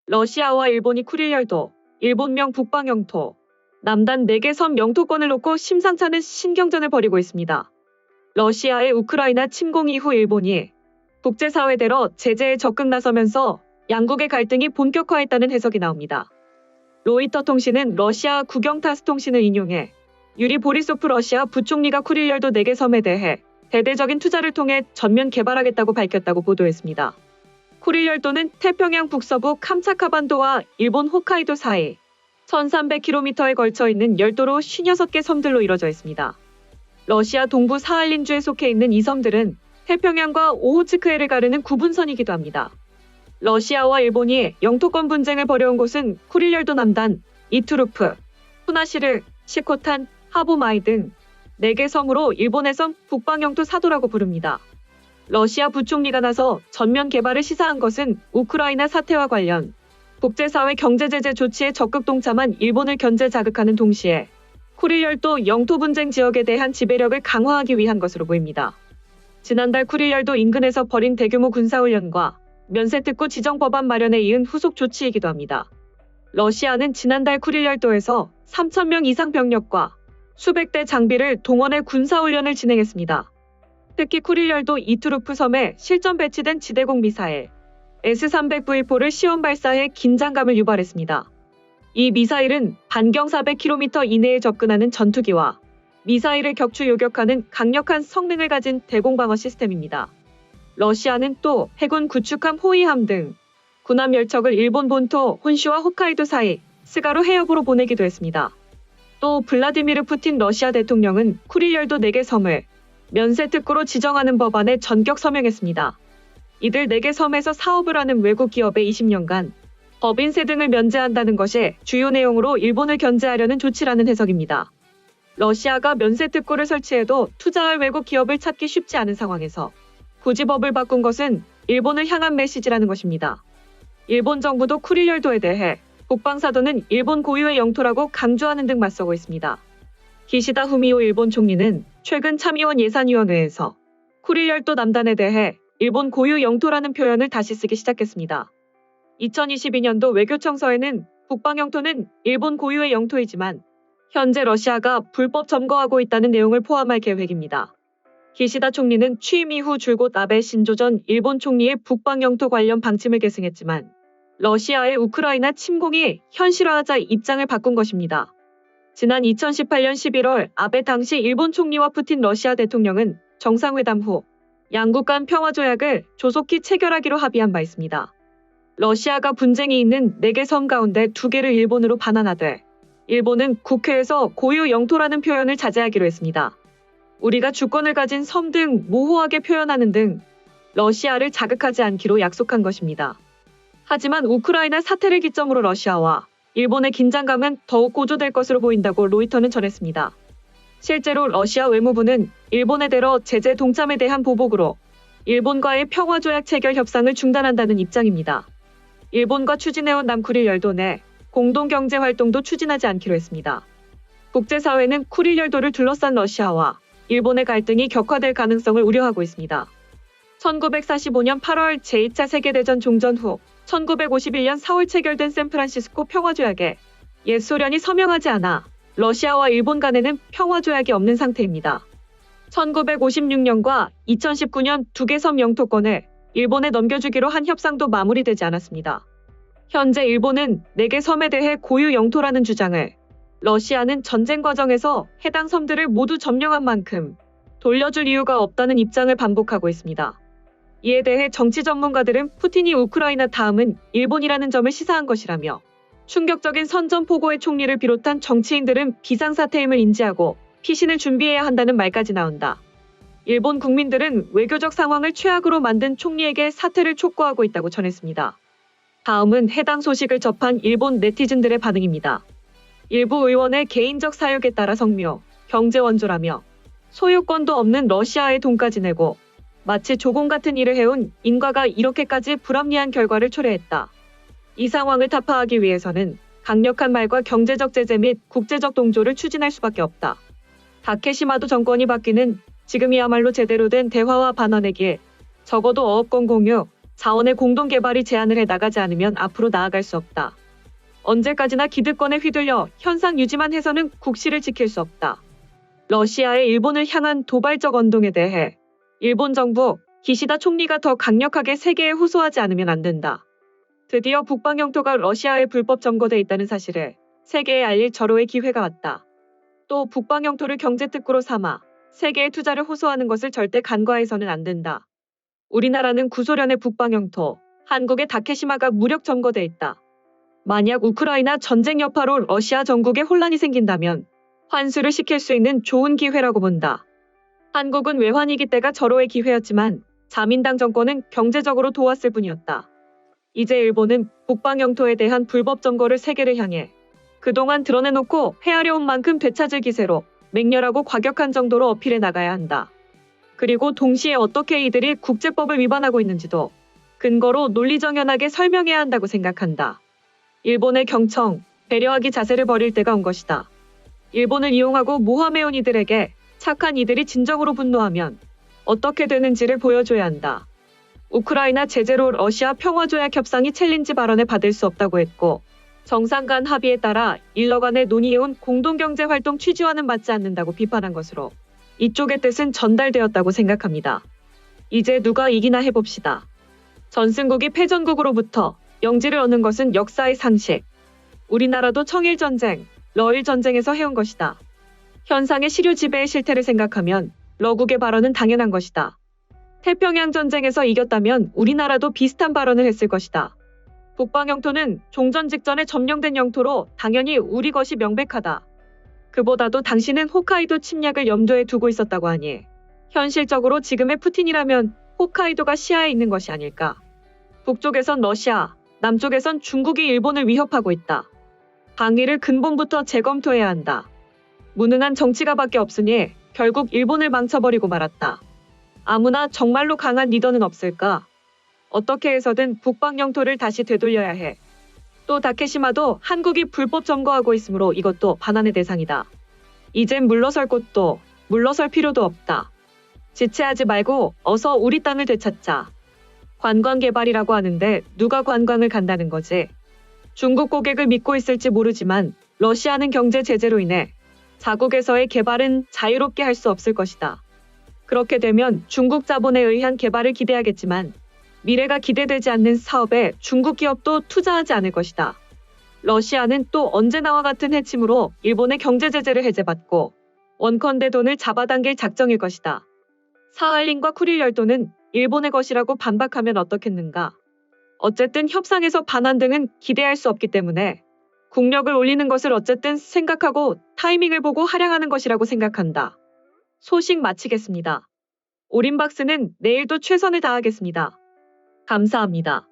러시아와 일본이 쿠릴열도, 일본명 북방영토, 남단 4개 섬 영토권을 놓고 심상찮은 신경전을 벌이고 있습니다. 러시아의 우크라이나 침공 이후 일본이 국제사회대로 제재에 적극 나서면서 양국의 갈등이 본격화했다는 해석이 나옵니다. 로이터 통신은 러시아 국영타스 통신을 인용해 유리 보리소프 러시아 부총리가 쿠릴열도 4개 섬에 대해 대대적인 투자를 통해 전면 개발하겠다고 밝혔다고 보도했습니다. 쿠릴열도는 태평양 북서부 캄차카반도와 일본 홋카이도 사이 1300km에 걸쳐 있는 열도로 56개 섬들로 이뤄져 있습니다. 러시아 동부 사할린주에 속해 있는 이 섬들은 태평양과 오호츠크해를 가르는 구분선이기도 합니다. 러시아와 일본이 영토권 분쟁을 벌여온 곳은 쿠릴열도 남단, 이투르프, 후나시르, 시코탄, 하보마이 등 4개 섬으로 일본에선 북방영토 사도라고 부릅니다. 러시아 부총리가 나서 전면 개발을 시사한 것은 우크라이나 사태와 관련 국제사회 경제제재 조치에 적극 동참한 일본을 견제 자극하는 동시에 쿠릴열도 영토 분쟁 지역에 대한 지배력을 강화하기 위한 것으로 보입니다. 지난달 쿠릴열도 인근에서 벌인 대규모 군사훈련과 면세특구 지정 법안 마련에 이은 후속 조치이기도 합니다. 러시아는 지난달 쿠릴열도에서 3,000명 이상 병력과 수백 대 장비를 동원해 군사훈련을 진행했습니다. 특히 쿠릴열도 이투르프 섬에 실전 배치된 지대공 미사일 S-300V포를 시험 발사해 긴장감을 유발했습니다. 이 미사일은 반경 400km 이내에 접근하는 전투기와 미사일을 격추 요격하는 강력한 성능을 가진 대공방어 시스템입니다. 러시아는 또 해군 구축함 호위함 등 군함 열척을 일본 본토 혼슈와 홋카이도 사이 스가루 해협으로 보내기도 했습니다. 또 블라디미르 푸틴 러시아 대통령은 쿠릴열도 4개 섬을 면세특구로 지정하는 법안에 전격 서명했습니다. 이들 4개 섬에서 사업을 하는 외국 기업에 20년간 법인세 등을 면제한다는 것이 주요 내용으로 일본을 견제하려는 조치라는 해석입니다. 러시아가 면세특구를 설치해도 투자할 외국 기업을 찾기 쉽지 않은 상황에서 굳이 법을 바꾼 것은 일본을 향한 메시지라는 것입니다. 일본 정부도 쿠릴열도에 대해 북방사도는 일본 고유의 영토라고 강조하는 등 맞서고 있습니다. 기시다 후미오 일본 총리는 최근 참의원 예산위원회에서 쿠릴열도 남단에 대해 일본 고유 영토라는 표현을 다시 쓰기 시작했습니다. 2022년도 외교청서에는 북방영토는 일본 고유의 영토이지만 현재 러시아가 불법 점거하고 있다는 내용을 포함할 계획입니다. 기시다 총리는 취임 이후 줄곧 아베 신조 전 일본 총리의 북방영토 관련 방침을 계승했지만 러시아의 우크라이나 침공이 현실화하자 입장을 바꾼 것입니다. 지난 2018년 11월 아베 당시 일본 총리와 푸틴 러시아 대통령은 정상회담 후 양국 간 평화조약을 조속히 체결하기로 합의한 바 있습니다. 러시아가 분쟁이 있는 4개 섬 가운데 2개를 일본으로 반환하되 일본은 국회에서 고유 영토라는 표현을 자제하기로 했습니다. 우리가 주권을 가진 섬 등 모호하게 표현하는 등 러시아를 자극하지 않기로 약속한 것입니다. 하지만 우크라이나 사태를 기점으로 러시아와 일본의 긴장감은 더욱 고조될 것으로 보인다고 로이터는 전했습니다. 실제로 러시아 외무부는 일본에 대러 제재 동참에 대한 보복으로 일본과의 평화조약 체결 협상을 중단한다는 입장입니다. 일본과 추진해온 남쿠릴열도 내 공동경제활동도 추진하지 않기로 했습니다. 국제사회는 쿠릴열도를 둘러싼 러시아와 일본의 갈등이 격화될 가능성을 우려하고 있습니다. 1945년 8월 제2차 세계대전 종전 후 1951년 4월 체결된 샌프란시스코 평화조약에 옛 소련이 서명하지 않아 러시아와 일본 간에는 평화조약이 없는 상태입니다. 1956년과 2019년 2개 섬 영토권을 일본에 넘겨주기로 한 협상도 마무리되지 않았습니다. 현재 일본은 4개 섬에 대해 고유 영토라는 주장을, 러시아는 전쟁 과정에서 해당 섬들을 모두 점령한 만큼 돌려줄 이유가 없다는 입장을 반복하고 있습니다. 이에 대해 정치 전문가들은 푸틴이 우크라이나 다음은 일본이라는 점을 시사한 것이라며 충격적인 선전포고의 총리를 비롯한 정치인들은 비상사태임을 인지하고 피신을 준비해야 한다는 말까지 나온다. 일본 국민들은 외교적 상황을 최악으로 만든 총리에게 사퇴를 촉구하고 있다고 전했습니다. 다음은 해당 소식을 접한 일본 네티즌들의 반응입니다. 일부 의원의 개인적 사욕에 따라 성묘, 경제원조라며 소유권도 없는 러시아에 돈까지 내고 마치 조공 같은 일을 해온 인과가 이렇게까지 불합리한 결과를 초래했다. 이 상황을 타파하기 위해서는 강력한 말과 경제적 제재 및 국제적 동조를 추진할 수밖에 없다. 다케시마도 정권이 바뀌는 지금이야말로 제대로 된 대화와 반환의 길, 적어도 어업권 공유, 자원의 공동 개발이 제한을 해 나가지 않으면 앞으로 나아갈 수 없다. 언제까지나 기득권에 휘둘려 현상 유지만 해서는 국시를 지킬 수 없다. 러시아의 일본을 향한 도발적 언동에 대해 일본 정부 기시다 총리가 더 강력하게 세계에 호소하지 않으면 안 된다. 드디어 북방 영토가 러시아에 불법 점거돼 있다는 사실을 세계에 알릴 절호의 기회가 왔다. 또 북방 영토를 경제특구로 삼아 세계에 투자를 호소하는 것을 절대 간과해서는 안 된다. 우리나라는 구소련의 북방 영토, 한국의 다케시마가 무력 점거돼 있다. 만약 우크라이나 전쟁 여파로 러시아 전국에 혼란이 생긴다면 환수를 시킬 수 있는 좋은 기회라고 본다. 한국은 외환위기 때가 절호의 기회였지만 자민당 정권은 경제적으로 도왔을 뿐이었다. 이제 일본은 북방 영토에 대한 불법 점거를 세계를 향해 그동안 드러내놓고 헤아려온 만큼 되찾을 기세로 맹렬하고 과격한 정도로 어필해 나가야 한다. 그리고 동시에 어떻게 이들이 국제법을 위반하고 있는지도 근거로 논리정연하게 설명해야 한다고 생각한다. 일본의 경청, 배려하기 자세를 버릴 때가 온 것이다. 일본을 이용하고 모함해온 이들에게 착한 이들이 진정으로 분노하면 어떻게 되는지를 보여줘야 한다. 우크라이나 제재로 러시아 평화조약 협상이 챌린지 발언에 받을 수 없다고 했고 정상 간 합의에 따라 일러 간에 논의해온 공동경제활동 취지와는 맞지 않는다고 비판한 것으로 이쪽의 뜻은 전달되었다고 생각합니다. 이제 누가 이기나 해봅시다. 전승국이 패전국으로부터 영지를 얻는 것은 역사의 상식. 우리나라도 청일전쟁, 러일전쟁에서 해온 것이다. 현상의 시류 지배의 실태를 생각하면 러국의 발언은 당연한 것이다. 태평양 전쟁에서 이겼다면 우리나라도 비슷한 발언을 했을 것이다. 북방 영토는 종전 직전에 점령된 영토로 당연히 우리 것이 명백하다. 그보다도 당신은 홋카이도 침략을 염두에 두고 있었다고 하니 현실적으로 지금의 푸틴이라면 홋카이도가 시야에 있는 것이 아닐까. 북쪽에선 러시아, 남쪽에선 중국이 일본을 위협하고 있다. 방위를 근본부터 재검토해야 한다. 무능한 정치가 밖에 없으니 결국 일본을 망쳐버리고 말았다. 아무나 정말로 강한 리더는 없을까? 어떻게 해서든 북방 영토를 다시 되돌려야 해. 또 다케시마도 한국이 불법 점거하고 있으므로 이것도 반환의 대상이다. 이젠 물러설 곳도 물러설 필요도 없다. 지체하지 말고 어서 우리 땅을 되찾자. 관광 개발이라고 하는데 누가 관광을 간다는 거지? 중국 고객을 믿고 있을지 모르지만 러시아는 경제 제재로 인해 자국에서의 개발은 자유롭게 할 수 없을 것이다. 그렇게 되면 중국 자본에 의한 개발을 기대하겠지만 미래가 기대되지 않는 사업에 중국 기업도 투자하지 않을 것이다. 러시아는 또 언제나와 같은 해침으로 일본의 경제 제재를 해제받고 원컨대 돈을 잡아당길 작정일 것이다. 사할린과 쿠릴 열도는 일본의 것이라고 반박하면 어떻겠는가? 어쨌든 협상에서 반환 등은 기대할 수 없기 때문에 국력을 올리는 것을 어쨌든 생각하고 타이밍을 보고 할양하는 것이라고 생각한다. 소식 마치겠습니다. 오림박스는 내일도 최선을 다하겠습니다. 감사합니다.